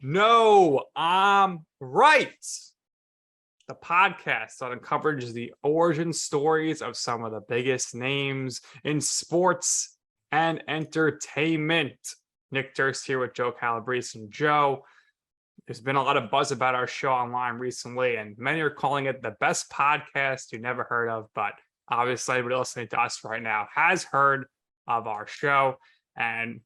No, I'm right. The podcast that uncovers the origin stories of some of the biggest names in sports and entertainment. Nick Durst here with Joe Calabrese and Joe. There's been a lot of buzz about our show online recently, and many are calling it the best podcast you never heard of. But obviously, everybody listening to us right now has heard of our show, and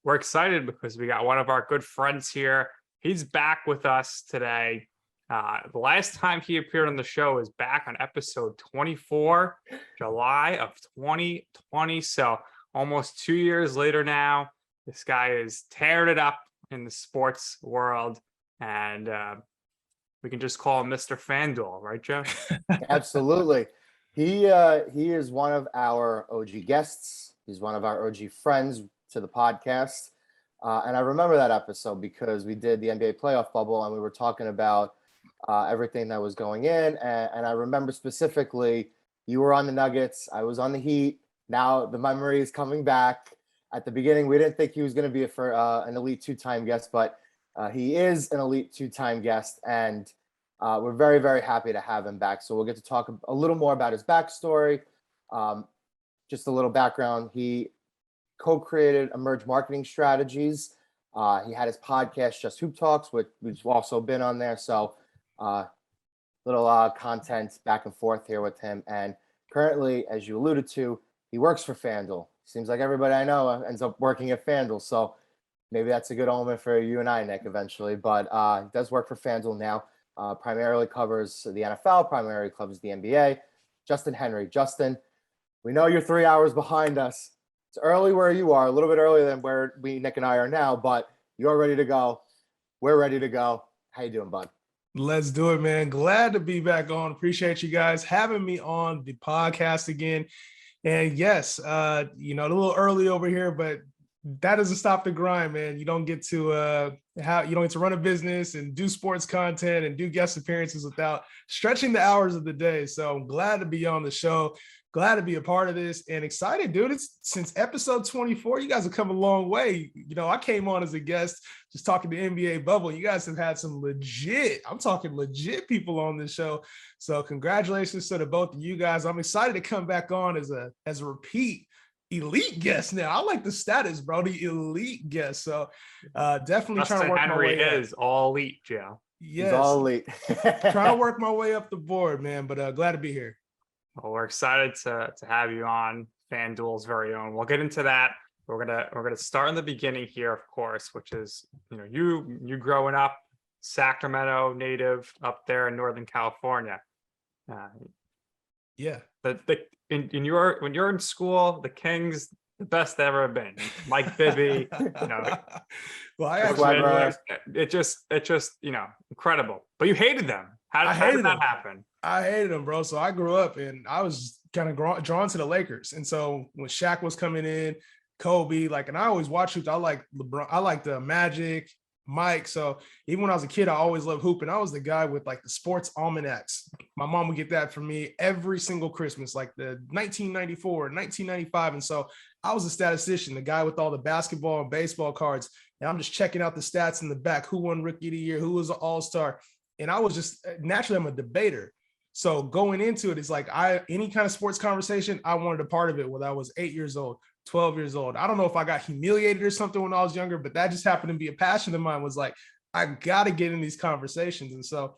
we're excited because we got one of our good friends here. He's back with us today. The last time he appeared on the show is back on episode 24, July of 2020. So almost 2 years later now, this guy is tearing it up in the sports world. And we can just call him Mr. FanDuel, right, Joe? Absolutely. He is one of our OG guests. He's one of our OG friends to the podcast. And I remember that episode because we did the NBA playoff bubble and we were talking about everything that was going in. And I remember specifically, you were on the Nuggets. I was on the Heat. Now the memory is coming back. At the beginning, we didn't think he was going to be an elite two-time guest, but he is an elite two-time guest. And we're very, very happy to have him back. So we'll get to talk a little more about his backstory. Just a little background. He co-created Emerge Marketing Strategies. He had his podcast, Just Hoop Talks, which we've also been on there. So little content back and forth here with him. And currently, as you alluded to, he works for FanDuel. Seems like everybody I know ends up working at FanDuel. So maybe that's a good omen for you and I, Nick, eventually. But he does work for FanDuel now. Primarily covers the NFL, primarily covers the NBA. Justin Henry. Justin, we know you're 3 hours behind us. It's early where you are, a little bit earlier than where Nick and I are now, but you're ready to go. We're ready to go. How you doing, bud? Let's do it, man. Glad to be back on. Appreciate you guys having me on the podcast again. And yes, a little early over here, but that doesn't stop the grind, man. You don't get to run a business and do sports content and do guest appearances without stretching the hours of the day. So I'm glad to be on the show. Glad to be a part of this and excited, dude. It's since episode 24. You guys have come a long way. I came on as a guest just talking to NBA bubble. You guys have had some legit people on this show. So congratulations to the both of you guys. I'm excited to come back on as a repeat elite guest now. I like the status, bro. The elite guest. So definitely Justin trying to work Henry my way is all elite, Joe. Yes. He's all elite. Trying to work my way up the board, man. But glad to be here. Well, we're excited to have you on FanDuel's very own. We'll get into that. We're gonna start in the beginning here, of course, which is you growing up, Sacramento native up there in Northern California. Yeah. When you're in school, the Kings, the best they've ever been. Mike Bibby, Well, it just incredible. But you hated them. How did that happen? I hated them, bro. So I grew up and I was kind of drawn to the Lakers. And so when Shaq was coming in, Kobe, and I always watched hoops. I like LeBron. I like the Magic, Mike. So even when I was a kid, I always loved hooping. I was the guy with the sports almanacs. My mom would get that for me every single Christmas, like the 1994, 1995. And so I was a statistician, the guy with all the basketball and baseball cards. And I'm just checking out the stats in the back. Who won Rookie of the Year? Who was an All-Star? And I was just naturally, I'm a debater. So going into it, it's any kind of sports conversation, I wanted a part of it when I was 8 years old, 12 years old. I don't know if I got humiliated or something when I was younger, but that just happened to be a passion of mine, was I got to get in these conversations. And so,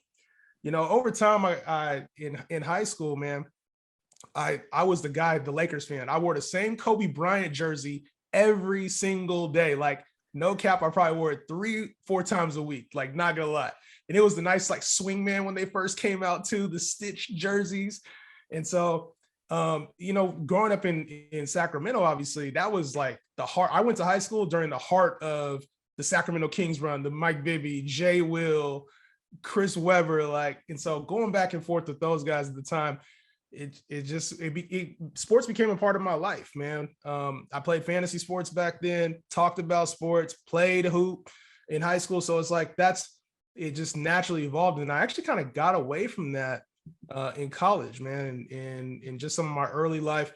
over time, I in high school, man, I was the guy, the Lakers fan. I wore the same Kobe Bryant jersey every single day. No cap, I probably wore it 3-4 times a week, not gonna lie. And it was the nice swingman when they first came out too, the stitched jerseys. And so, growing up in Sacramento, obviously that was the heart. I went to high school during the heart of the Sacramento Kings run, the Mike Bibby, Jay Will, Chris Webber, and so going back and forth with those guys at the time, sports became a part of my life, man. I played fantasy sports back then, talked about sports, played hoop in high school. So it's it just naturally evolved. And I actually kind of got away from that in college, man. And in just some of my early life,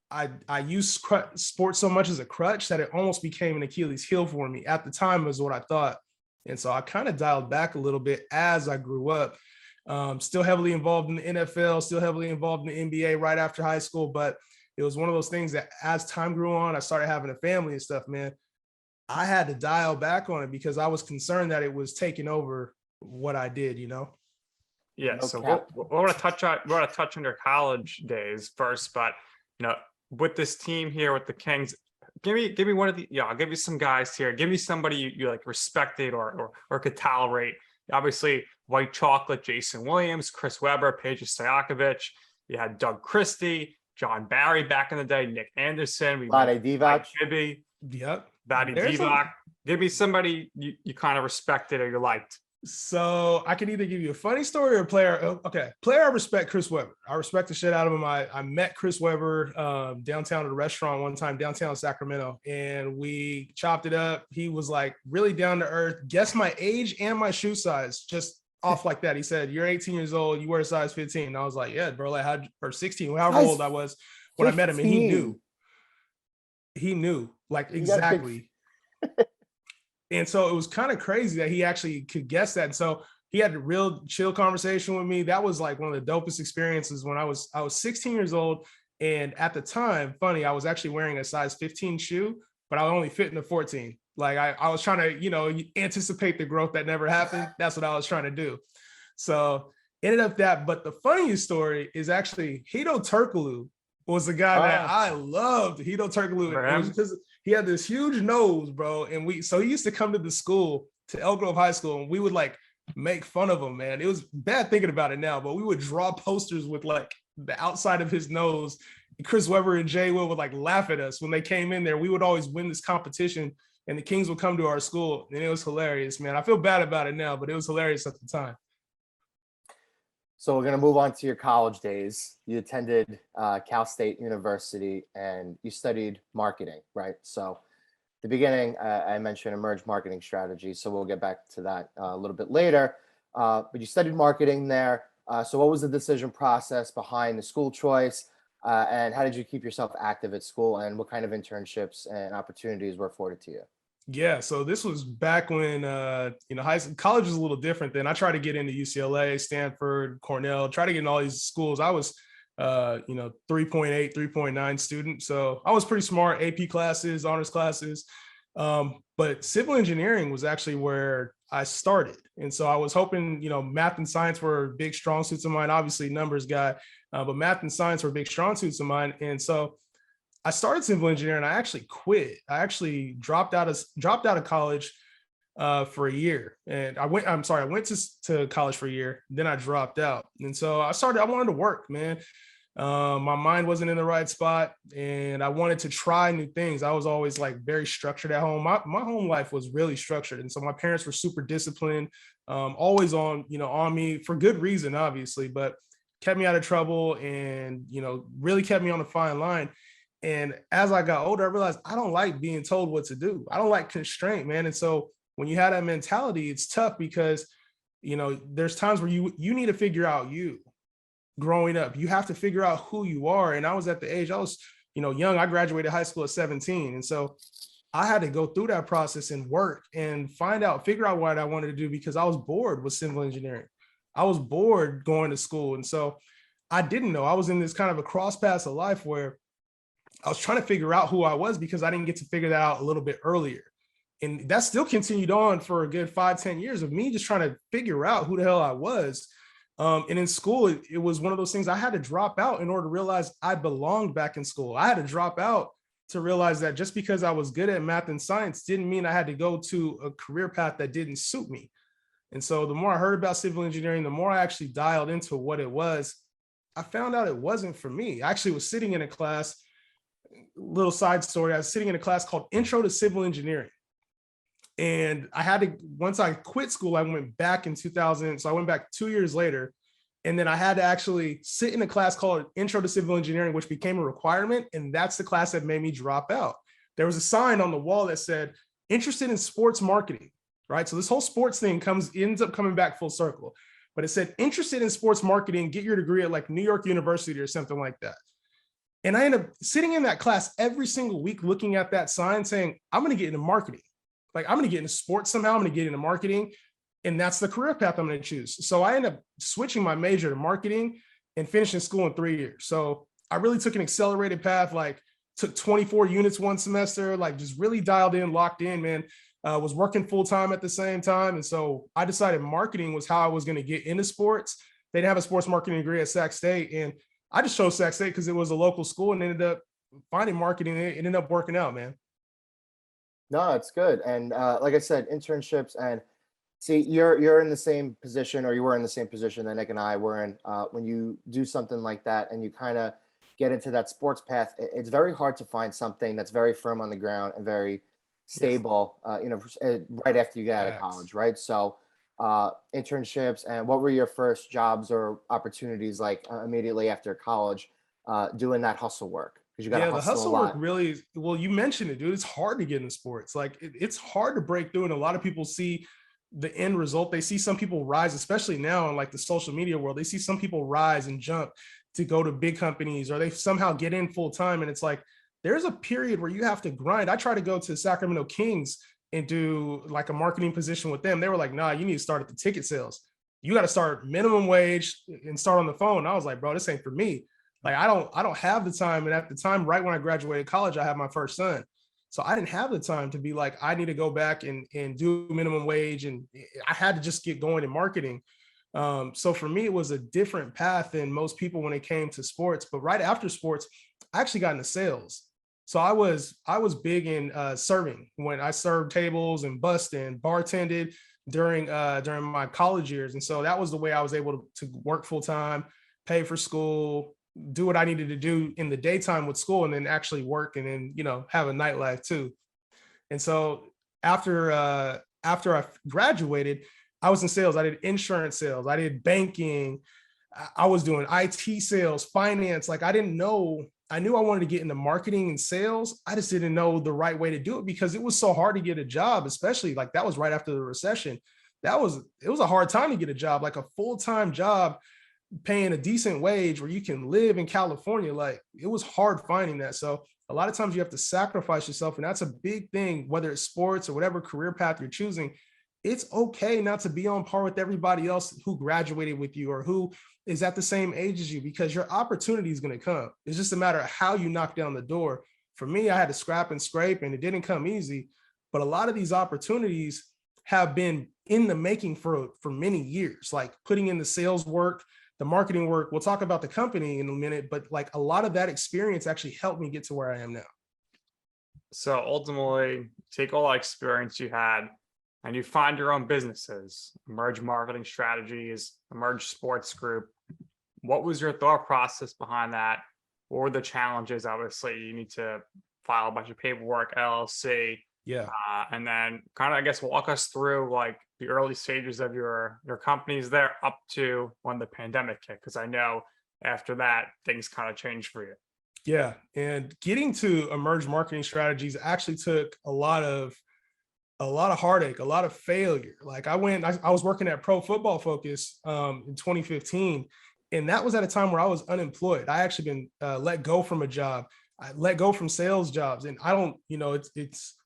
I used sports so much as a crutch that it almost became an Achilles heel for me. At the time is what I thought. And so I kind of dialed back a little bit as I grew up. Still heavily involved in the NFL, still heavily involved in the NBA right after high school. But it was one of those things that as time grew on, I started having a family and stuff, man. I had to dial back on it because I was concerned that it was taking over what I did, you know? Yeah, No so cap. we're going to touch on your college days first, but with this team here with the Kings, give me one of the I'll give you some guys here. Give me somebody you like respected or could tolerate. Obviously, White Chocolate, Jason Williams, Chris Webber, Peja Stojakovic. You had Doug Christie, John Barry back in the day, Nick Anderson, Vlade Divac. Gibby, Yep. Vlade Divac. Give me somebody you kind of respected or you liked. So I can either give you a funny story or a player. Okay. Player, I respect Chris Webber. I respect the shit out of him. I met Chris Webber downtown at a restaurant one time, downtown Sacramento, and we chopped it up. He was like really down to earth, guessed my age and my shoe size, just off like that. He said, "You're 18 years old. You wear a size 15." And I was like, "Yeah, bro, like or 16, however old I was when I met him." And he knew like exactly. And so it was kind of crazy that he actually could guess that. And so he had a real chill conversation with me. That was like one of the dopest experiences when I was 16 years old. And at the time, funny, I was actually wearing a size 15 shoe, but I only fit in a 14. Like I was trying to, anticipate the growth that never happened. That's what I was trying to do. So ended up that. But the funniest story is actually Hito Turkoglu was the guy that I loved. Hito Turkoglu. It was because he had this huge nose, bro. And so he used to come to the school, to Elk Grove High School, and we would like make fun of him, man. It was bad thinking about it now, but we would draw posters with like the outside of his nose. Chris Webber and Jay Will would like laugh at us when they came in there. We would always win this competition and the Kings would come to our school, and it was hilarious, man. I feel bad about it now, but it was hilarious at the time. So we're going to move on to your college days. You attended Cal State University and you studied marketing, right? So at the beginning, I mentioned emerge marketing strategy. So we'll get back to that a little bit later. But you studied marketing there. So what was the decision process behind the school choice? And how did you keep yourself active at school? And what kind of internships and opportunities were afforded to you? Yeah, so this was back when college was a little different. Then I tried to get into UCLA, Stanford, Cornell, try to get in all these schools. I was 3.8, 3.9 student, so I was pretty smart. AP classes, honors classes, but civil engineering was actually where I started. And so I was hoping, math and science were big strong suits of mine. Obviously, numbers guy, but math and science were big strong suits of mine. And so I started civil engineering. I actually quit. I actually dropped out of college for a year. And I went to college for a year. Then I dropped out. And so I wanted to work, man. My mind wasn't in the right spot and I wanted to try new things. I was always like very structured at home. My home life was really structured. And so my parents were super disciplined, always on me for good reason, obviously, but kept me out of trouble and, really kept me on a fine line. And as I got older, I realized I don't like being told what to do. I don't like constraint, man. And so when you have that mentality, it's tough because, there's times where you need to figure out you growing up. You have to figure out who you are. And I was at the age, I was, young. I graduated high school at 17. And so I had to go through that process and work and figure out what I wanted to do because I was bored with civil engineering. I was bored going to school. And so I didn't know. I was in this kind of a cross paths of life where I was trying to figure out who I was because I didn't get to figure that out a little bit earlier. And that still continued on for a good 5-10 years of me just trying to figure out who the hell I was. And in school, it was one of those things I had to drop out in order to realize I belonged back in school. I had to drop out to realize that just because I was good at math and science didn't mean I had to go to a career path that didn't suit me. And so the more I heard about civil engineering, the more I actually dialed into what it was. I found out it wasn't for me. I actually was sitting in a class, little side story. I was sitting in a class called Intro to Civil Engineering. And once I quit school, I went back in 2000. So I went back 2 years later. And then I had to actually sit in a class called Intro to Civil Engineering, which became a requirement. And that's the class that made me drop out. There was a sign on the wall that said, interested in sports marketing, right? So this whole sports thing ends up coming back full circle. But it said, interested in sports marketing, get your degree at like New York University or something like that. And I ended up sitting in that class every single week, looking at that sign saying, I'm going to get into marketing. like, I'm going to get into sports somehow. I'm going to get into marketing. And that's the career path I'm going to choose. So I ended up switching my major to marketing and finishing school in 3 years. So I really took an accelerated path, like took 24 units one semester, like just really dialed in, locked in, man. Was working full time at the same time. And so I decided marketing was how I was going to get into sports. They didn't have a sports marketing degree at Sac State. And I just chose Sac State because it was a local school and ended up finding marketing. It ended up working out, man. No, it's good. And like I said, internships, and see, you're in the same position, or you were in the same position that Nick and I were in. When you do something like that and you kind of get into that sports path, it's very hard to find something that's very firm on the ground and very stable, right after you get out of college, right? So internships, and what were your first jobs or opportunities like immediately after college, doing that hustle work? Because you got to The hustle a hustle lot. work really, well, you mentioned it, dude. It's hard to get in sports. Like it's hard to break through. And a lot of people see the end result. They see some people rise, especially now in like the social media world. They see some people rise and jump to go to big companies, or they somehow get in full time. And it's like, there's a period where you have to grind. I tried to go to Sacramento Kings and do like a marketing position with them. They were like, nah, you need to start at the ticket sales. You got to start minimum wage and start on the phone. I was like, bro, this ain't for me. Like, I don't have the time. And at the time, right when I graduated college, I had my first son. So I didn't have the time to be like, I need to go back and do minimum wage. And I had to just get going in marketing. So for me, it was a different path than most people when it came to sports. But right after sports, I actually got into sales. So I was big in serving, when I served tables and bussed and bartended during my college years. And so that was the way I was able to work full time, pay for school, do what I needed to do in the daytime with school, and then actually work, and then, have a nightlife too. And so after I graduated, I was in sales. I did insurance sales. I did banking. I was doing IT sales, finance. Like, I knew I wanted to get into marketing and sales. I just didn't know the right way to do it, because it was so hard to get a job, especially like that was right after the recession. It was a hard time to get a job, like a full-time job paying a decent wage where you can live in California. Like, it was hard finding that. So a lot of times you have to sacrifice yourself. And that's a big thing, whether it's sports or whatever career path you're choosing. It's okay not to be on par with everybody else who graduated with you or who is at the same age as you, because your opportunity is going to come. It's just a matter of how you knock down the door. For me, I had to scrap and scrape, and it didn't come easy. But a lot of these opportunities have been in the making for many years, like putting in the sales work, the marketing work. We'll talk about the company in a minute, but like a lot of that experience actually helped me get to where I am now. So ultimately, take all that experience you had and you find your own businesses, Emerge Marketing Strategies, Emerge Sports Group. What was your thought process behind that? What were the challenges? Obviously, you need to file a bunch of paperwork, LLC. Yeah. And then kind of, I guess, walk us through like the early stages of your companies there up to when the pandemic hit, because I know after that things kind of changed for you. Yeah. And getting to Emerge Marketing Strategies actually took a lot of heartache, a lot of failure. Like, I was working at Pro Football Focus in 2015, and that was at a time where I was unemployed. I actually been let go from a job. I let go from sales jobs, and I don't, it's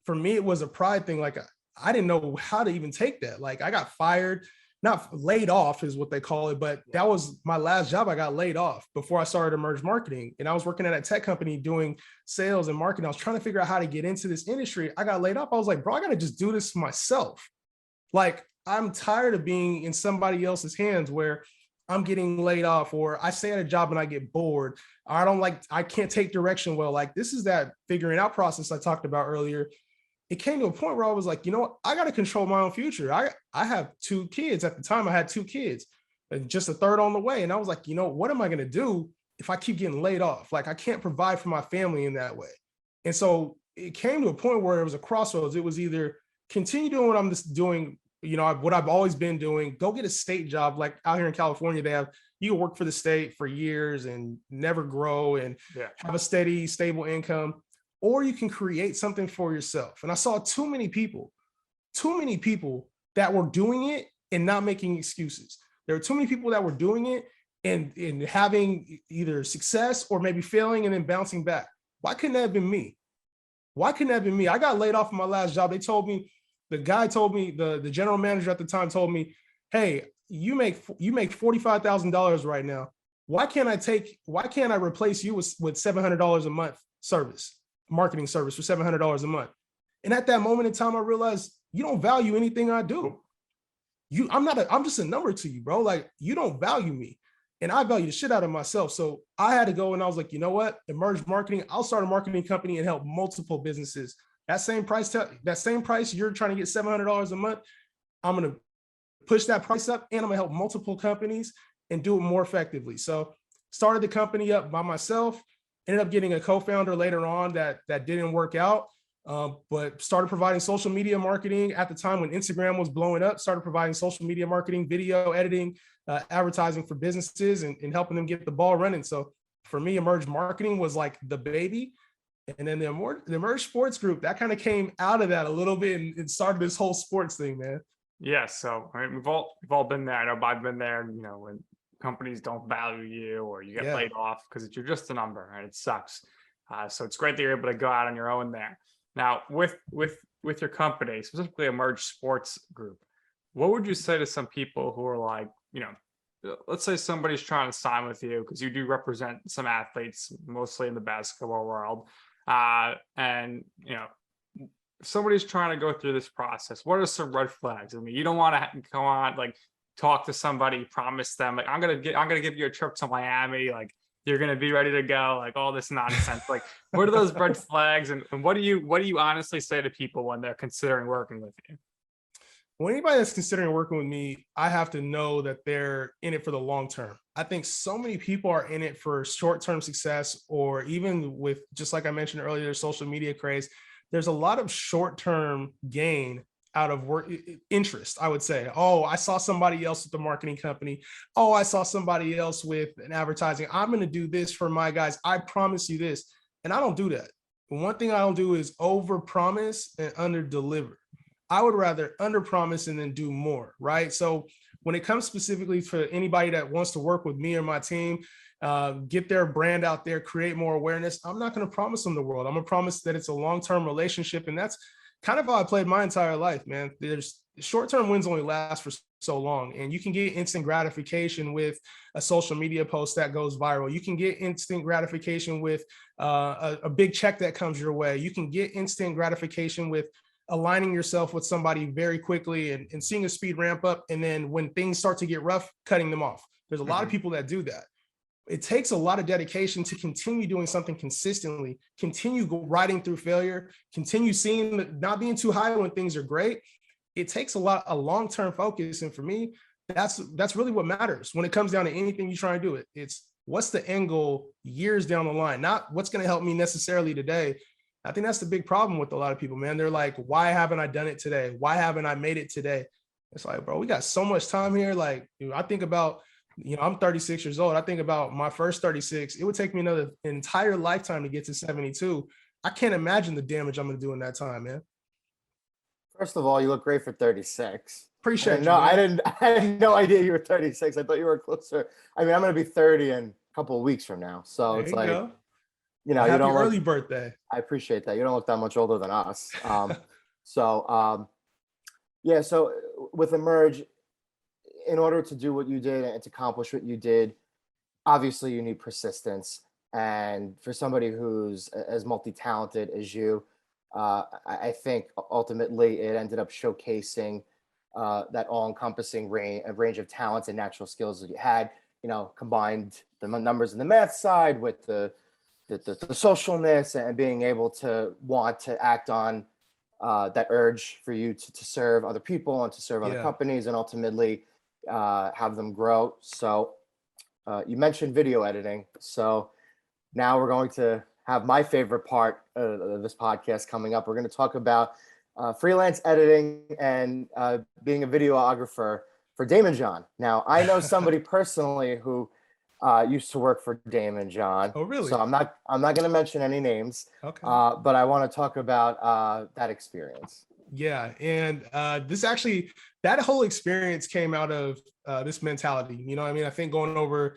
for me, it was a pride thing. Like, I didn't know how to even take that. Like, I got fired, not laid off is what they call it, but that was my last job. I got laid off before I started Emerge Marketing. And I was working at a tech company doing sales and marketing. I was trying to figure out how to get into this industry. I got laid off. I was like, bro, I got to just do this myself. Like, I'm tired of being in somebody else's hands where I'm getting laid off, or I stay at a job and I get bored. I can't take direction well. Like, this is that figuring out process I talked about earlier. It came to a point where I was like, you know what? I got to control my own future. I have 2 kids. At the time, I had 2 kids and just a third on the way. And I was like, what am I going to do if I keep getting laid off? Like, I can't provide for my family in that way. And so it came to a point where it was a crossroads. It was either continue doing what I'm just doing, what I've always been doing, go get a state job. Like out here in California, you can work for the state for years and never grow and have a steady, stable income. Or you can create something for yourself. And I saw too many people that were doing it and not making excuses. There were too many people that were doing it and having either success or maybe failing and then bouncing back. Why couldn't that have been me? Why couldn't that be me? I got laid off from my last job. They told me, the guy told me, the general manager at the time told me, hey, you make $45,000 right now. Why can't I replace you with $700 a month marketing service for $700 a month? And at that moment in time, I realized you don't value anything I do. I'm just a number to you, bro. Like, you don't value me. And I value the shit out of myself. So I had to go and I was like, you know what? Emerge Marketing. I'll start a marketing company and help multiple businesses. That same price you're trying to get $700 a month. I'm going to push that price up, and I'm going to help multiple companies and do it more effectively. So started the company up by myself, ended up getting a co-founder later on that didn't work out. But started providing social media marketing at the time when Instagram was blowing up, started providing social media marketing, video editing, advertising for businesses and helping them get the ball running. So for me, Emerge Marketing was like the baby. And then the Emerge Sports Group, that kind of came out of that a little bit and started this whole sports thing, man. Yeah. So I mean, we've all been there. I know I've been there, when companies don't value you or you get laid off because you're just a number and it sucks. So it's great that you're able to go out on your own there. Now, with your company, specifically Emerge Sports Group, what would you say to some people who are like, let's say somebody's trying to sign with you because you do represent some athletes, mostly in the basketball world, and somebody's trying to go through this process. What are some red flags? I mean, you don't want to go on like talk to somebody, promise them like I'm gonna give you a trip to Miami, like you're going to be ready to go, like all this nonsense. Like, what are those red flags? And what do you honestly say to people when they're considering working with you? Well, anybody that's considering working with me, I have to know that they're in it for the long term. I think so many people are in it for short-term success, or even with, just like I mentioned earlier, social media craze. There's a lot of short-term gain out of work interest, I would say. Oh, I saw somebody else with the marketing company. Oh, I saw somebody else with an advertising. I'm going to do this for my guys. I promise you this. And I don't do that. One thing I don't do is over promise and under deliver. I would rather under promise and then do more, right? So when it comes specifically for anybody that wants to work with me or my team, get their brand out there, create more awareness, I'm not going to promise them the world. I'm going to promise that it's a long-term relationship. And that's kind of how I played my entire life, man. There's short-term wins only last for so long, and you can get instant gratification with a social media post that goes viral. You can get instant gratification with a big check that comes your way. You can get instant gratification with aligning yourself with somebody very quickly and seeing a speed ramp up. And then when things start to get rough, cutting them off. There's a lot of people that do that. It takes a lot of dedication to continue doing something consistently, continue riding through failure, continue seeing, not being too high when things are great. It takes a long-term focus. And for me, that's really what matters when it comes down to anything you try to do. It's what's the end goal years down the line, not what's going to help me necessarily today. I think that's the big problem with a lot of people, man. They're like, why haven't I done it today? Why haven't I made it today? It's like, bro, we got so much time here. Like, I think about, I'm 36 years old. I think about my first 36. It would take me an entire lifetime to get to 72. I can't imagine the damage I'm going to do in that time, man. First of all, you look great for 36. Appreciate it. No, I had no idea you were 36. I thought you were closer. I mean, I'm going to be 30 in a couple of weeks from now. So it's like, Happy you don't early birthday. I appreciate that. You don't look that much older than us. So with Emerge, in order to do what you did and to accomplish what you did, obviously you need persistence. And for somebody who's as multi-talented as you, I think ultimately it ended up showcasing that all-encompassing range of talents and natural skills that you had, combined the numbers and the math side with the socialness and being able to want to act on that urge for you to serve other people and to serve other companies and ultimately have them grow. So you mentioned video editing. So now we're going to have my favorite part of this podcast coming up. We're going to talk about freelance editing and being a videographer for Damon John. Now, I know somebody personally who used to work for Damon John. Oh, really? So I'm not going to mention any names. Okay. But I want to talk about that experience. Yeah, and that whole experience came out of this mentality. I think going over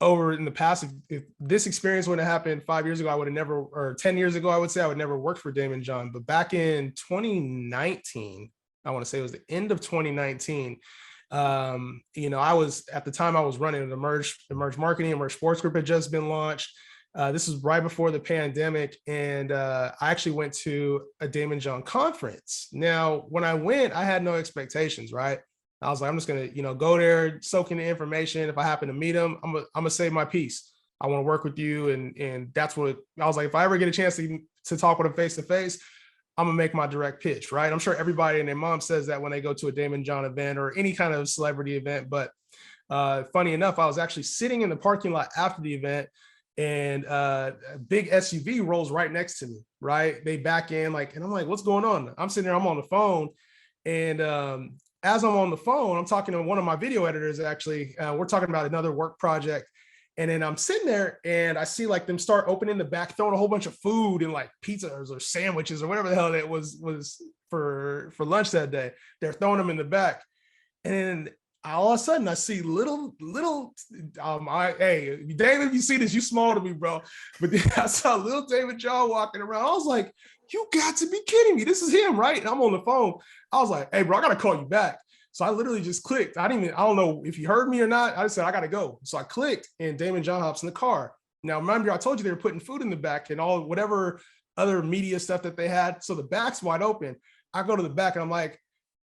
over in the past, if this experience would have happened 5 years ago, I would have never, or 10 years ago, I would say I would never work for Damon John. But back in 2019, I want to say it was the end of 2019. I was at the time I was running an Emerge Marketing, Emerge Sports Group had just been launched. This was right before the pandemic, and I actually went to a Damon John conference. Now, when I went, I had no expectations, right? I was like, I'm just gonna, go there, soak in the information. If I happen to meet him, I'm gonna say my piece. I want to work with you, and that's what I was like. If I ever get a chance to talk with him face to face, I'm gonna make my direct pitch, right? I'm sure everybody and their mom says that when they go to a Damon John event or any kind of celebrity event. But funny enough, I was actually sitting in the parking lot after the event, and a big SUV rolls right next to me, right? They back in, and I'm like, what's going on? I'm sitting there, I'm on the phone, and as I'm on the phone, I'm talking to one of my video editors, actually. We're talking about another work project. And then I'm sitting there and I see them start opening the back, throwing a whole bunch of food and pizzas or sandwiches or whatever the hell that was for lunch that day. They're throwing them in the back. And then all of a sudden I see little, hey, David, if you see this, you small to me, bro. But then I saw little David John walking around. I was like, you got to be kidding me. This is him, right? And I'm on the phone. I was like, hey, bro, I got to call you back. So I literally just clicked. I don't know if you heard me or not. I just said, I got to go. So I clicked and Damon John hops in the car. Now, remember, I told you they were putting food in the back and all whatever other media stuff that they had. So the back's wide open. I go to the back and I'm like,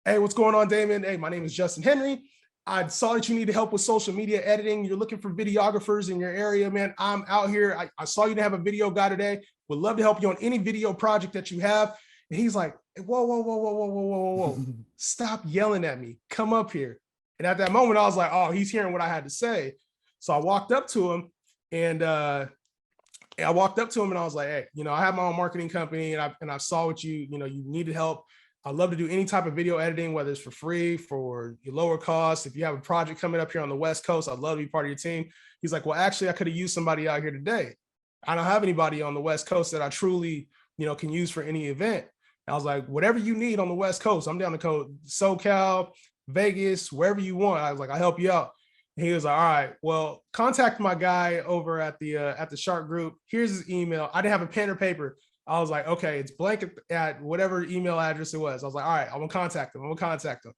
hey, what's going on, Damon? Hey, my name is Justin Henry. I saw that you needed help with social media editing. You're looking for videographers in your area, man. I'm out here. I saw you to have a video guy today. Would love to help you on any video project that you have. And he's like, whoa. Stop yelling at me. Come up here. And at that moment, I was like, oh, he's hearing what I had to say. So I walked up to him and I was like, hey, I have my own marketing company and I saw what you needed help. I'd love to do any type of video editing, whether it's for free, for your lower cost. If you have a project coming up here on the West Coast, I'd love to be part of your team. He's like, well, actually, I could have used somebody out here today. I don't have anybody on the West Coast that I truly, can use for any event. I was like, whatever you need on the West Coast, I'm down to go SoCal, Vegas, wherever you want. I was like, I'll help you out. And he was like, all right, well, contact my guy over at the Shark Group. Here's his email. I didn't have a pen or paper. I was like, okay, it's blank at whatever email address it was. I was like, all right, I'm gonna contact him.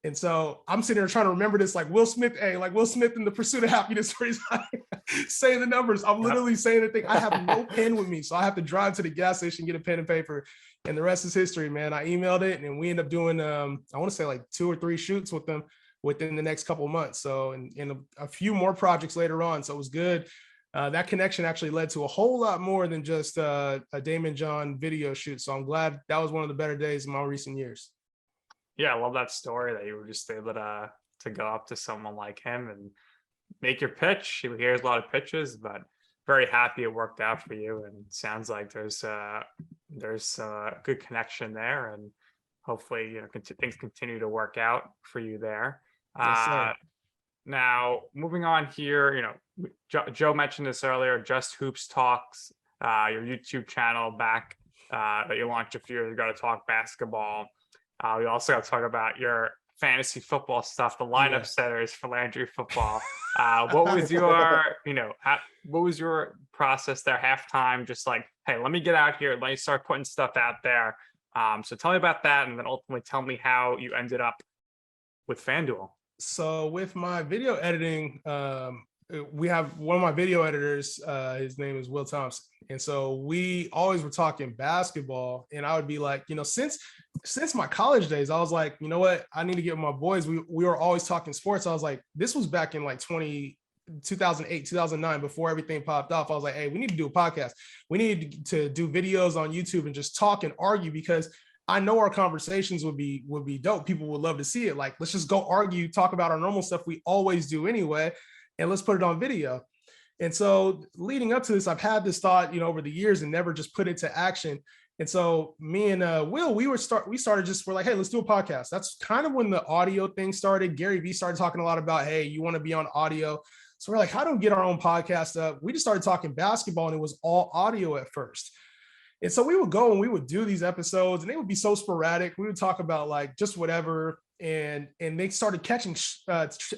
And so I'm sitting there trying to remember this, like Will Smith in The Pursuit of Happiness, where he's like saying the numbers. I'm literally saying the thing. I have no pen with me, so I have to drive to the gas station, get a pen and paper, and the rest is history, man. I emailed it, and we end up doing, I want to say 2 or 3 shoots with them within the next couple of months. So, and a few more projects later on. So it was good. That connection actually led to a whole lot more than just a Damon John video shoot. So I'm glad that was one of the better days in my recent years. Yeah, I love that story that you were just able to go up to someone like him and make your pitch. He hears a lot of pitches, but very happy it worked out for you. And it sounds like there's a good connection there, and hopefully things continue to work out for you there. Yes, now, moving on here, Joe mentioned this earlier, Just Hoops Talks, your YouTube channel back that you launched a few years ago to talk basketball. We also got to talk about your fantasy football stuff, the lineup setters for Landry football. What was your process there? Halftime, just like, hey, let me get out here, let me start putting stuff out there. So tell me about that, and then ultimately tell me how you ended up with FanDuel. So with my video editing, we have one of my video editors, his name is Will Thompson. And so we always were talking basketball, and I would be like, since my college days, I was like, you know what, I need to get with my boys. We were always talking sports. I was like, this was back in 2008, 2009, before everything popped off. I was like, hey, we need to do a podcast. We need to do videos on YouTube and just talk and argue, because I know our conversations would be dope. People would love to see it. Like, let's just go argue, talk about our normal stuff we always do anyway, and let's put it on video. And so leading up to this, I've had this thought, over the years, and never just put it to action. And so me and Will, we're like, hey, let's do a podcast. That's kind of when the audio thing started. Gary Vee started talking a lot about, hey, you want to be on audio. So we're like, how do we get our own podcast up? We just started talking basketball, and it was all audio at first. And so we would go and we would do these episodes, and they would be so sporadic. We would talk about just whatever. And they started catching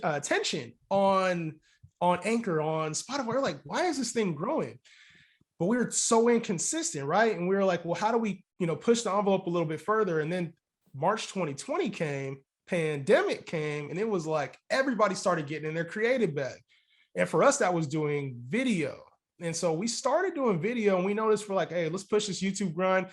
attention on on Anchor, on Spotify. We're like, why is this thing growing? But we were so inconsistent, right? And we were like, well, how do we, push the envelope a little bit further? And then March 2020 came, pandemic came, and it was like everybody started getting in their creative bag. And for us, that was doing video. And so we started doing video, and we noticed we're like, hey, let's push this YouTube grind.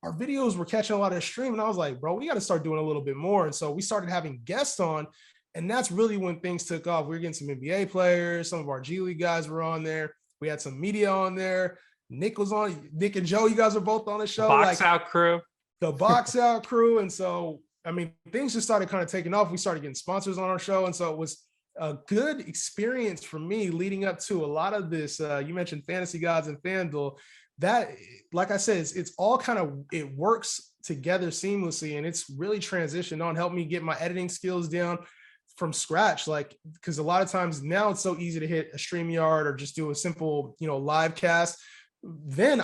Our videos were catching a lot of stream. And I was like, bro, we got to start doing a little bit more. And so we started having guests on. And that's really when things took off. We were getting some NBA players. Some of our G League guys were on there. We had some media on there. Nick was on. Nick and Joe, you guys are both on the show. Box Out crew. The Box Out crew. And so, I mean, things just started kind of taking off. We started getting sponsors on our show. And so it was a good experience for me leading up to a lot of this. You mentioned Fantasy Gods and FanDuel. That, like I said, it's all kind of, it works together seamlessly, and it's really transitioned on, helped me get my editing skills down from scratch. Like, because a lot of times now it's so easy to hit a StreamYard or just do a simple, live cast. Then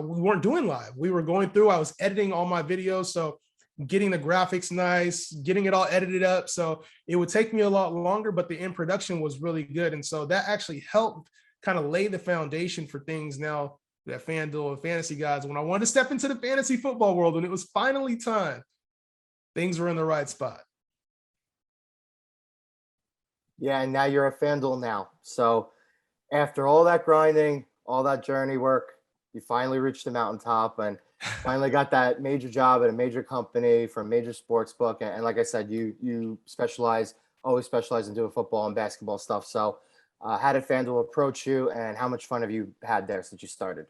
we weren't doing live. We were going through, I was editing all my videos. So getting the graphics nice, getting it all edited up. So it would take me a lot longer, but the end production was really good. And so that actually helped kind of lay the foundation for things now that FanDuel and Fantasy Gods, when I wanted to step into the fantasy football world and it was finally time, things were in the right spot. Yeah, and now you're at FanDuel now. So after all that grinding, all that journey work, you finally reached the mountaintop and finally got that major job at a major company for a major sports book. And like I said, you always specialize in doing football and basketball stuff. So how did FanDuel approach you, and how much fun have you had there since you started?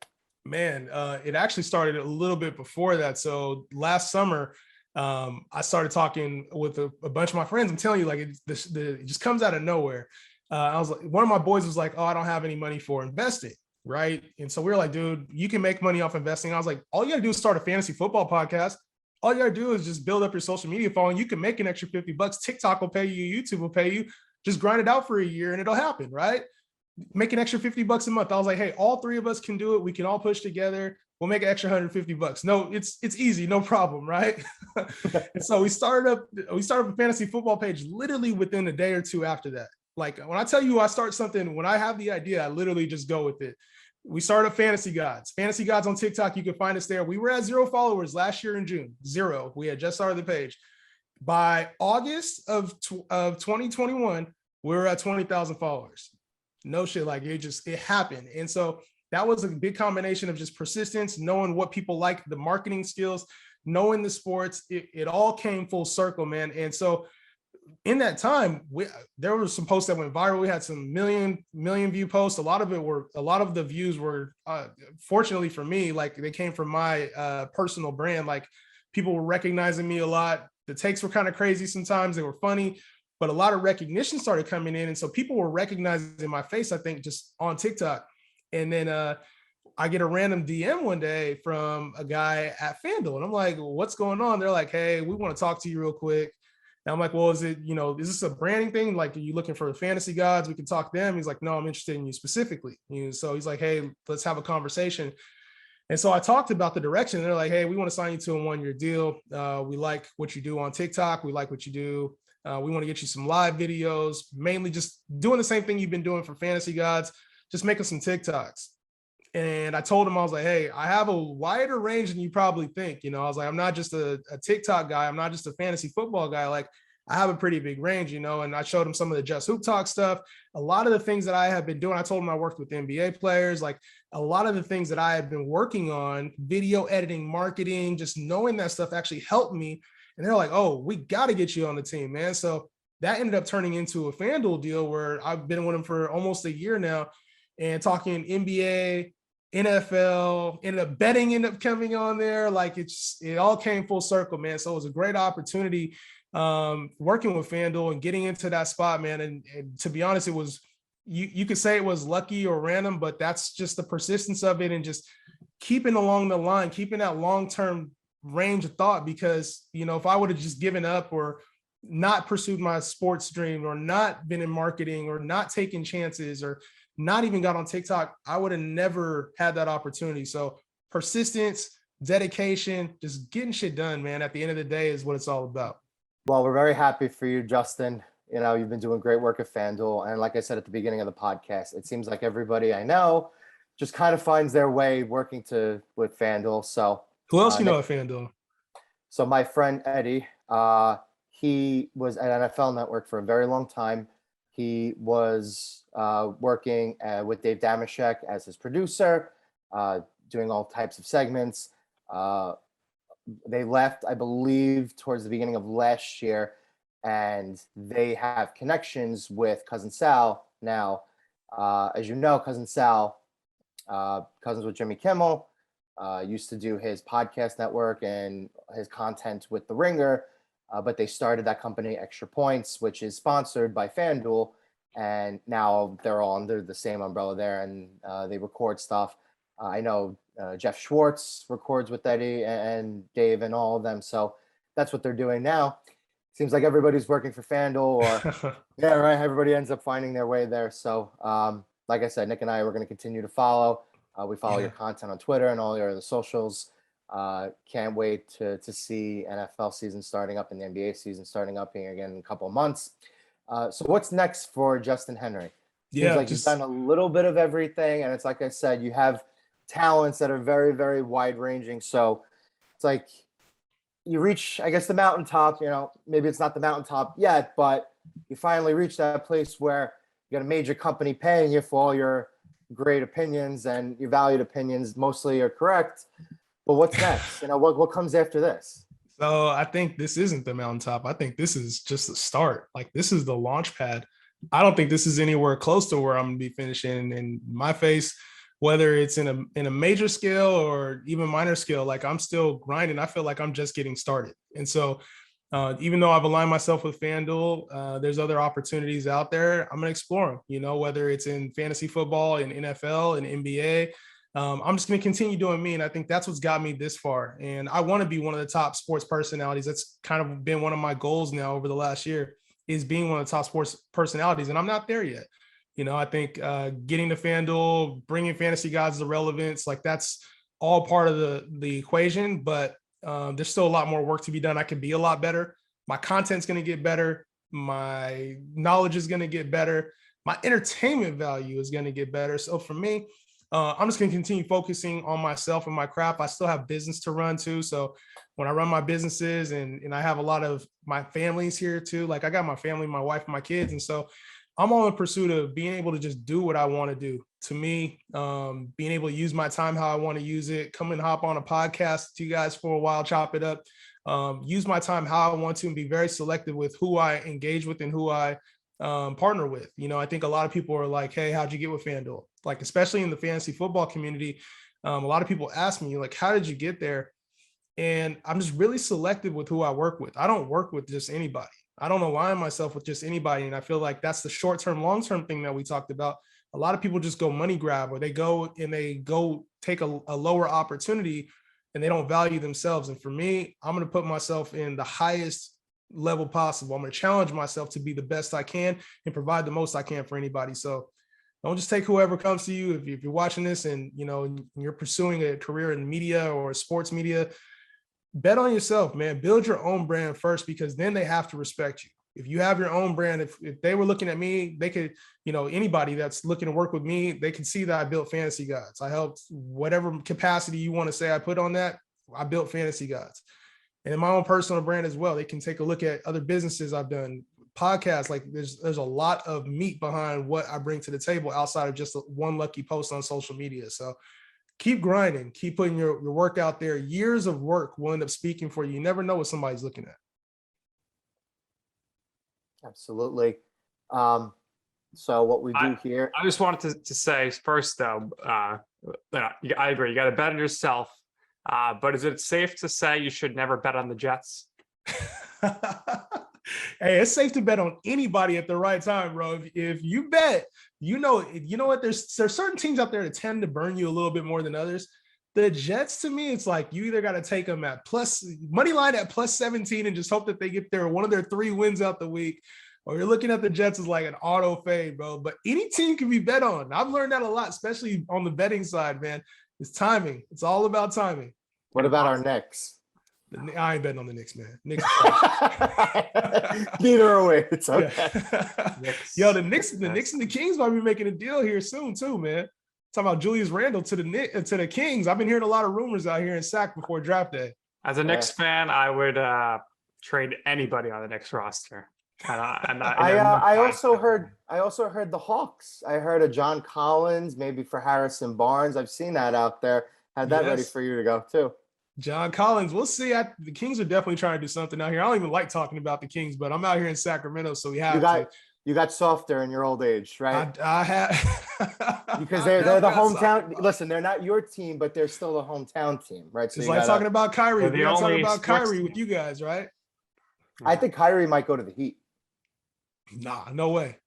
Man, it actually started a little bit before that. So last summer, I started talking with a bunch of my friends. I'm telling you, like it just comes out of nowhere. I was like, one of my boys was like, "Oh, I don't have any money for investing." Right. And so we were like, dude, you can make money off investing. I was like, all you gotta do is start a fantasy football podcast. All you gotta do is just build up your social media following. You can make an extra $50. TikTok will pay you, YouTube will pay you. Just grind it out for a year and it'll happen, right? Make an extra $50 a month. I was like, hey, all three of us can do it. We can all push together. We'll make an extra $150. No, it's easy, no problem, right? And so we started up a fantasy football page literally within a day or two after that. Like, when I tell you I start something, when I have the idea, I literally just go with it. We started Fantasy Gods on TikTok. You can find us there. We were at 0 followers last year in June, 0. We had just started the page. By August of 2021, we were at 20,000 followers. No shit, like it happened. And so that was a big combination of just persistence, knowing what people like, the marketing skills, knowing the sports. It all came full circle, man. And so in that time, there were some posts that went viral. We had some million view posts. A lot of the views were, fortunately for me, like they came from my personal brand. Like people were recognizing me a lot. The takes were kind of crazy sometimes. They were funny, but a lot of recognition started coming in. And so people were recognizing my face, I think, just on TikTok. And then I get a random DM one day from a guy at FanDuel. And I'm like, well, what's going on? They're like, hey, we want to talk to you real quick. And I'm like, well, is this a branding thing? Like, are you looking for the Fantasy Gods? We can talk to them. He's like, no, I'm interested in you specifically. So he's like, hey, let's have a conversation. And so I talked about the direction. They're like, hey, we want to sign you to a 1-year deal. We like what you do on TikTok. We like what you do. We want to get you some live videos, mainly just doing the same thing you've been doing for Fantasy Gods, just making some TikToks. And I told him, I was like, hey, I have a wider range than you probably think. I was like, I'm not just a TikTok guy. I'm not just a fantasy football guy. Like, I have a pretty big range, and I showed him some of the Just Hoop Talk stuff. A lot of the things that I have been doing, I told him I worked with NBA players. Like, a lot of the things that I have been working on, video editing, marketing, just knowing that stuff actually helped me. And they're like, oh, we got to get you on the team, man. So that ended up turning into a FanDuel deal where I've been with him for almost a year now, and talking NBA, NFL, ended up coming on there. Like, it all came full circle, man. So it was a great opportunity working with FanDuel and getting into that spot, man. And to be honest, it was, you could say it was lucky or random, but that's just the persistence of it and just keeping along the line, keeping that long-term range of thought. Because, if I would have just given up or not pursued my sports dream or not been in marketing or not taking chances or not even got on TikTok, I would have never had that opportunity. So persistence, dedication, just getting shit done, man. At the end of the day is what it's all about. Well, we're very happy for you, Justin. You know, you've been doing great work at FanDuel. And like I said at the beginning of the podcast, it seems like everybody I know just kind of finds their way working with FanDuel. So Who else you know at FanDuel? So my friend Eddie, he was at NFL Network for a very long time. He was working with Dave Damashek as his producer, doing all types of segments. They left, I believe, towards the beginning of last year, and they have connections with Cousin Sal now. As you know, Cousin Sal, cousins with Jimmy Kimmel, used to do his podcast network and his content with The Ringer, but they started that company, Extra Points, which is sponsored by FanDuel, and now they're all under the same umbrella there, and they record stuff. I know Jeff Schwartz records with Eddie and Dave and all of them, so that's what they're doing now. Seems like everybody's working for FanDuel, or yeah, right. Everybody ends up finding their way there. So, like I said, Nick and I, we're going to continue to follow. We follow your content on Twitter and all your other socials. Can't wait to see NFL season starting up and the NBA season starting up here again in a couple of months. So what's next for Justin Henry? Seems like you've done a little bit of everything, and it's like I said, you have talents that are very, very wide ranging. So it's like you reach, I guess, the mountaintop. You know, maybe it's not the mountaintop yet, but you finally reach that place where you got a major company paying you for all your great opinions, and your valued opinions mostly are correct. But what's next? You know, what comes after this? So I think this isn't the mountaintop. I think this is just the start. Like, this is the launch pad. I don't think this is anywhere close to where I'm going to be finishing in my face, whether it's in a major scale or even minor scale. Like, I'm still grinding. I feel like I'm just getting started. And so even though I've aligned myself with FanDuel, there's other opportunities out there. I'm going to explore them, you know, whether it's in fantasy football, in NFL, in NBA. I'm just going to continue doing me. And I think that's what's got me this far. And I want to be one of the top sports personalities. That's kind of been one of my goals now over the last year, is being one of the top sports personalities. And I'm not there yet. You know, I think getting to FanDuel, bringing fantasy gods to relevance, like, that's all part of the equation. But there's still a lot more work to be done. I can be a lot better. My content's going to get better. My knowledge is going to get better. My entertainment value is going to get better. So for me, I'm just going to continue focusing on myself and my craft. I still have business to run too. So when I run my businesses, and I have a lot of my families here too, like, I got my family, my wife, and my kids. And so I'm all in pursuit of being able to just do what I want to do. To me, being able to use my time how I want to use it, come and hop on a podcast to you guys for a while, chop it up, use my time how I want to, and be very selective with who I engage with and who I partner with. You know, I think a lot of people are like, hey, how'd you get with FanDuel? Like, especially in the fantasy football community, a lot of people ask me, like, how did you get there? And I'm just really selective with who I work with. I don't work with just anybody. I don't align myself with just anybody. And I feel like that's the short-term, long-term thing that we talked about. A lot of people just go money grab, or they go take a lower opportunity, and they don't value themselves. And for me, I'm going to put myself in the highest level possible. I'm going to challenge myself to be the best I can and provide the most I can for anybody. So don't just take whoever comes to you. If you're watching this and, you know, you're pursuing a career in media or sports media, bet on yourself, man. Build your own brand first, because then they have to respect you. If you have your own brand, if they were looking at me, they could, you know, anybody that's looking to work with me, they can see that I built fantasy gods. I helped whatever capacity you want to say I put on that. I built fantasy gods. And in my own personal brand as well, they can take a look at other businesses I've done, podcasts. Like, there's a lot of meat behind what I bring to the table outside of just one lucky post on social media. So keep grinding, keep putting your work out there. Years of work will end up speaking for you. You never know what somebody's looking at. Absolutely. So what we do here. I just wanted to say first, though, I agree. You got to bet on yourself. But is it safe to say you should never bet on the Jets? Hey, it's safe to bet on anybody at the right time, bro. If you bet, you know what? There's certain teams out there that tend to burn you a little bit more than others. The Jets, to me, it's like you either got to take them at money line at plus 17 and just hope that they get one of their 3 wins out the week, or you're looking at the Jets as like an auto fade, bro. But any team can be bet on. I've learned that a lot, especially on the betting side, man. It's timing. It's all about timing. What about our Knicks? I ain't betting on the Knicks, man. Knicks are Neither way. It's okay. Yeah. Yo, the Knicks and the Kings might be making a deal here soon too, man. Talking about Julius Randle to the Kings. I've been hearing a lot of rumors out here in Sac before draft day. As a Knicks fan, I would trade anybody on the Knicks roster. I also heard the Hawks. I heard of John Collins, maybe for Harrison Barnes. I've seen that out there. Had that ready for you to go too. John Collins, we'll see. The Kings are definitely trying to do something out here. I don't even like talking about the Kings, but I'm out here in Sacramento, so we have to. You got softer in your old age, right? I have. Because they're the hometown. Listen, they're not your team, but they're still the hometown team, right? So it's like talking about Kyrie. We're talking about Kyrie with you guys, right? I think Kyrie might go to the Heat. Nah, no way.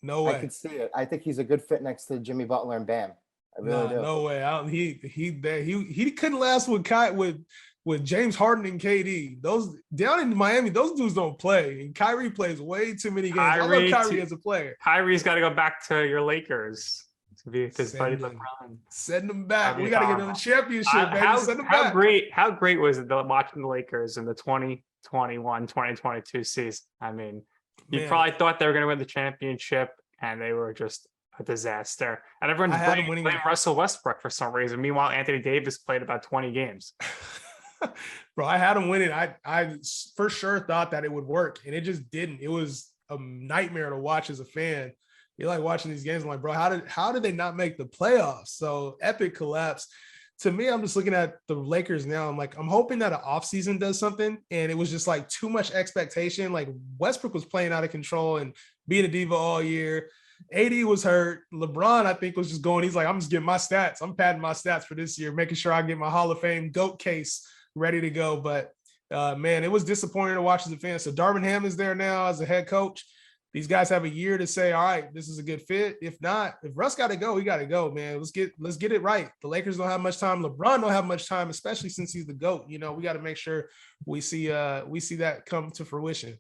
No way. I can see it. I think he's a good fit next to Jimmy Butler and Bam. I really do. No way. He couldn't last with James Harden and KD. Those down in Miami, those dudes don't play. And Kyrie plays way too many games. I love Kyrie as a player. Kyrie's got to go back to your Lakers to be his buddy LeBron. Send them back. We got to get them a championship, baby. Send them back. How great was it watching the Lakers in the 2021-2022 season? I mean, you probably thought they were going to win the championship, and they were just a disaster. And everyone's blaming Russell Westbrook for some reason. Meanwhile, Anthony Davis played about 20 games. Bro, I had him winning. I for sure thought that it would work, and it just didn't. It was a nightmare to watch as a fan. You're like watching these games. I'm like, bro, how did they not make the playoffs? So epic collapse. To me, I'm just looking at the Lakers now. I'm like, I'm hoping that an offseason does something. And it was just like too much expectation. Like Westbrook was playing out of control and being a diva all year. AD was hurt. LeBron, I think, was just going. He's like, I'm just getting my stats. I'm padding my stats for this year, making sure I get my Hall of Fame GOAT case ready to go. But man, it was disappointing to watch as a fan. So Darvin Ham is there now as a head coach. These guys have a year to say, all right, this is a good fit. If not, if Russ got to go, he got to go, man. Let's get it right. The Lakers don't have much time. LeBron don't have much time, especially since he's the GOAT. You know, we got to make sure we see that come to fruition.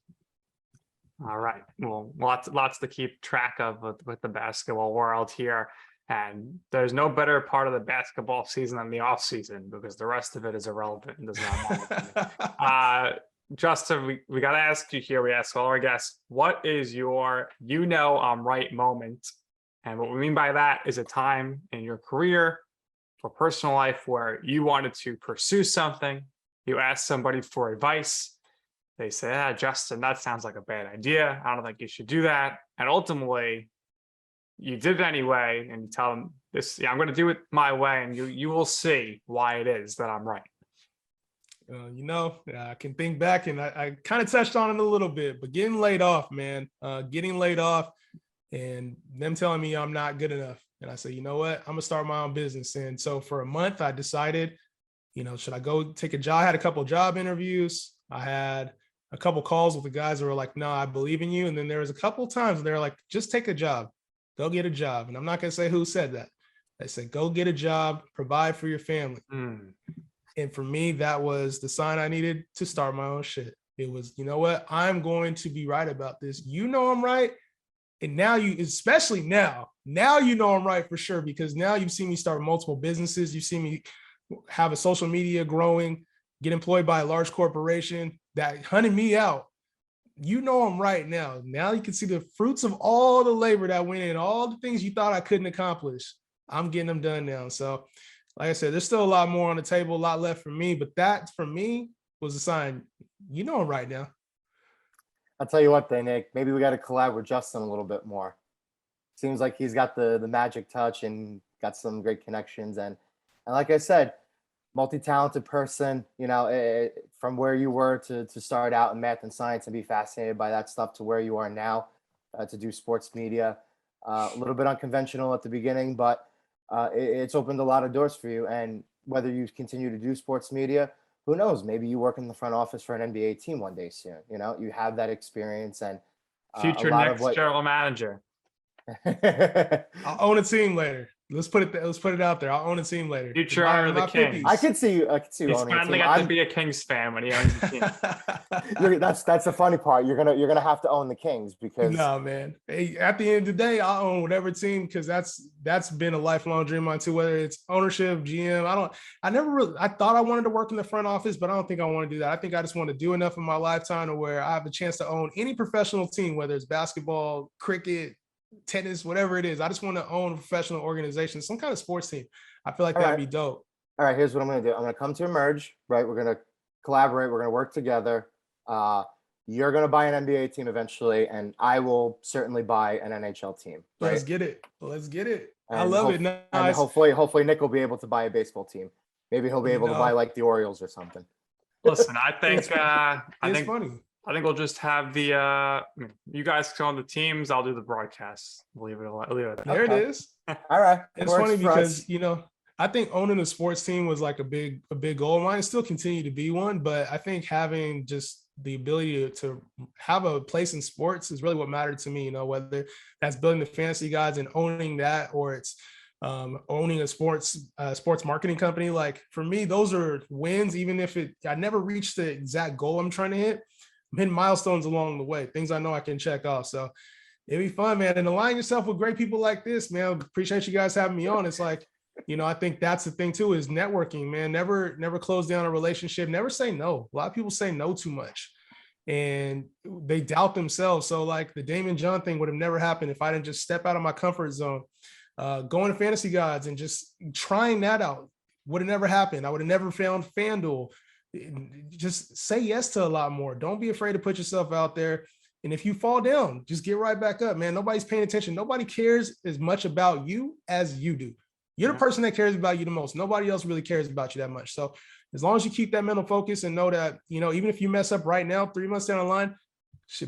All right. Well, lots to keep track of with the basketball world here. And there's no better part of the basketball season than the off season, because the rest of it is irrelevant and does not matter. Justin, we got to ask you here. We ask all our guests, what is your I'm right moment? And what we mean by that is a time in your career or personal life where you wanted to pursue something. You asked somebody for advice. They say, Justin, that sounds like a bad idea. I don't think you should do that. And ultimately, you did it anyway, and you tell them this, I'm going to do it my way, and you will see why it is that I'm right. I can think back, and I kind of touched on it a little bit, but getting laid off, man, getting laid off and them telling me I'm not good enough. And I said, you know what, I'm gonna start my own business. And so for a month, I decided, should I go take a job? I had a couple of job interviews. I had a couple calls with the guys that were like, no, I believe in you. And then there was a couple of times they're like, just take a job, go get a job. And I'm not gonna say who said that. They said, go get a job, provide for your family. And for me, that was the sign I needed to start my own shit. It was, you know what? I'm going to be right about this. I'm right. And now especially now I'm right for sure, because now you've seen me start multiple businesses. You've seen me have a social media growing, get employed by a large corporation that hunted me out. I'm right now. Now you can see the fruits of all the labor that went in, all the things you thought I couldn't accomplish. I'm getting them done now. So like I said, there's still a lot more on the table, a lot left for me, but that for me was a sign, I'm right now. I'll tell you what, then, Nick, maybe we got to collab with Justin a little bit more. Seems like he's got the magic touch and got some great connections. And like I said, multi-talented person, from where you were to start out in math and science and be fascinated by that stuff to where you are now to do sports media. A little bit unconventional at the beginning, but it's opened a lot of doors for you. And whether you continue to do sports media, who knows, maybe you work in the front office for an NBA team one day soon. You have that experience and future next general manager. I'll own a team later. Let's put it out there. I'll own a team later. Future of the Kings. I could see you He's owning a finally team. got to be a Kings fan when he owns the team. That's the funny part. You're gonna have to own the Kings because no, man. Hey, at the end of the day, I own whatever team because that's been a lifelong dream of mine too. Whether it's ownership, GM, I thought I wanted to work in the front office, but I don't think I want to do that. I think I just want to do enough in my lifetime to where I have the chance to own any professional team, whether it's basketball, cricket, tennis, whatever it is. I just want to own a professional organization, some kind of sports team. I feel like that'd be dope. All right, here's what I'm going to do. I'm going to come to Emerge, right? We're going to collaborate. We're going to work together. You're going to buy an NBA team eventually, and I will certainly buy an NHL team. Right? Let's get it. And I love it. Nice. And hopefully Nick will be able to buy a baseball team. Maybe he'll be able to buy like the Orioles or something. Listen, I think it's funny. I think we'll just have the you guys go on the teams. I'll do the broadcast. Leave it. There it is. All right. It's funny because I think owning a sports team was like a big goal of mine. It still continue to be one, but I think having just the ability to have a place in sports is really what mattered to me. Whether that's building the fantasy guides and owning that, or it's owning a sports marketing company. Like for me, those are wins. Even if I never reached the exact goal I'm trying to hit, I'm hitting milestones along the way, things I know I can check off. So it'd be fun, man. And align yourself with great people like this, man. Appreciate you guys having me on. It's like, I think that's the thing too, is networking, man. Never close down a relationship. Never say no. A lot of people say no too much and they doubt themselves. So like the Damon John thing would have never happened if I didn't just step out of my comfort zone, going to fantasy gods and just trying that out. Would have never happened. I would have never found FanDuel. Just say yes to a lot more. Don't be afraid to put yourself out there. And if you fall down, just get right back up, man. Nobody's paying attention. Nobody cares as much about you as you do. You're the person that cares about you the most. Nobody else really cares about you that much. So as long as you keep that mental focus and know that, even if you mess up right now, 3 months down the line,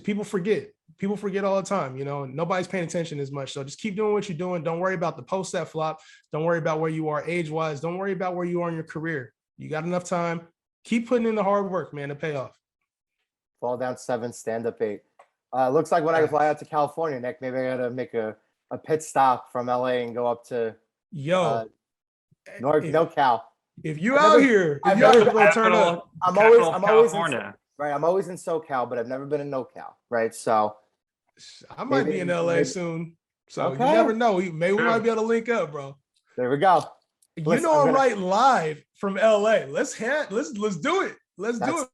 people forget. People forget all the time, nobody's paying attention as much. So just keep doing what you're doing. Don't worry about the posts that flop. Don't worry about where you are age-wise. Don't worry about where you are in your career. You got enough time. Keep putting in the hard work, man, to pay off. Fall down 7, stand up 8. Looks like when I fly out to California, Nick, maybe I got to make a pit stop from LA and go up to NorCal. If you out here, if you out here, turn up. I'm always in SoCal, but I've never been in NorCal, right? So I might be in LA soon. So you never know. Maybe we might be able to link up, bro. There we go. I'm right live from LA. Let's do it. Let's do it.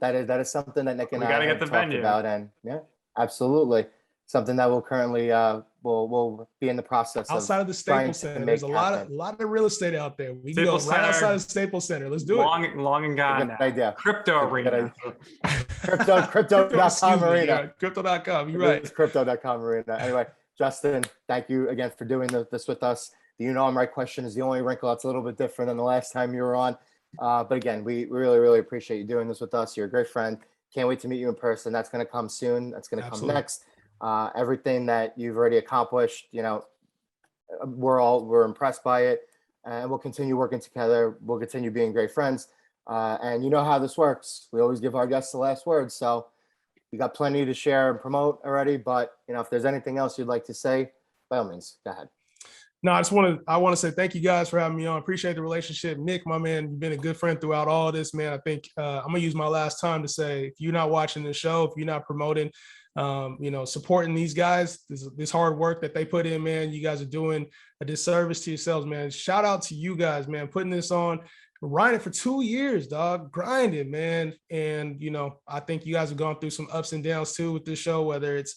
That is something that Nick and I have talked about, and yeah, absolutely something that we'll currently we'll be in the process outside of the Staples Center. There's a lot of real estate out there. We can go right outside of the Staples Center. Let's do it. Long and gone. Idea. Crypto arena. Crypto.com arena. Crypto.com. You're right. It's crypto.com arena. Anyway, Justin, thank you again for doing this with us. I'm right question is the only wrinkle that's a little bit different than the last time you were on. But again, we really, really appreciate you doing this with us. You're a great friend. Can't wait to meet you in person. That's going to come soon. That's going to come next. Everything that you've already accomplished, we're impressed by it, and we'll continue working together. We'll continue being great friends. And you know how this works. We always give our guests the last word. So you got plenty to share and promote already, but if there's anything else you'd like to say, by all means, go ahead. No, I want to say thank you guys for having me on. Appreciate the relationship. Nick, my man, you've been a good friend throughout all this, man. I think I'm going to use my last time to say, if you're not watching the show, if you're not promoting, supporting these guys, this hard work that they put in, man, you guys are doing a disservice to yourselves, man. Shout out to you guys, man, putting this on, grinding for 2 years, dog, grinding, man. And, I think you guys have gone through some ups and downs too with this show, whether it's,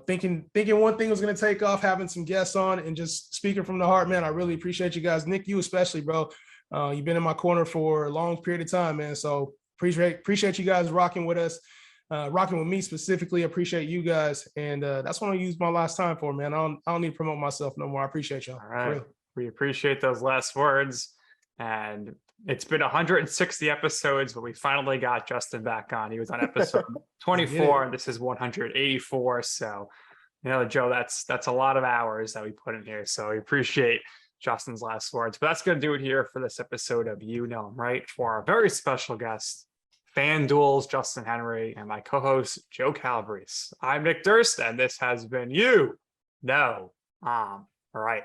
thinking one thing was going to take off, having some guests on and just speaking from the heart, man. I really appreciate you guys. Nick, you especially, bro. You've been in my corner for a long period of time, man. So appreciate you guys rocking with us, rocking with me specifically. Appreciate you guys. And that's what I use my last time for, man. I don't need to promote myself no more. I appreciate y'all. All right. We appreciate those last words. And it's been 160 episodes, but we finally got Justin back on. He was on episode 24, and this is 184. So, Joe, that's a lot of hours that we put in here. So we appreciate Justin's last words. But that's going to do it here for this episode of You Know Him, right? For our very special guest, FanDuel's Justin Henry, and my co-host, Joe Calabrese. I'm Nick Durst, and this has been You Know Him, right?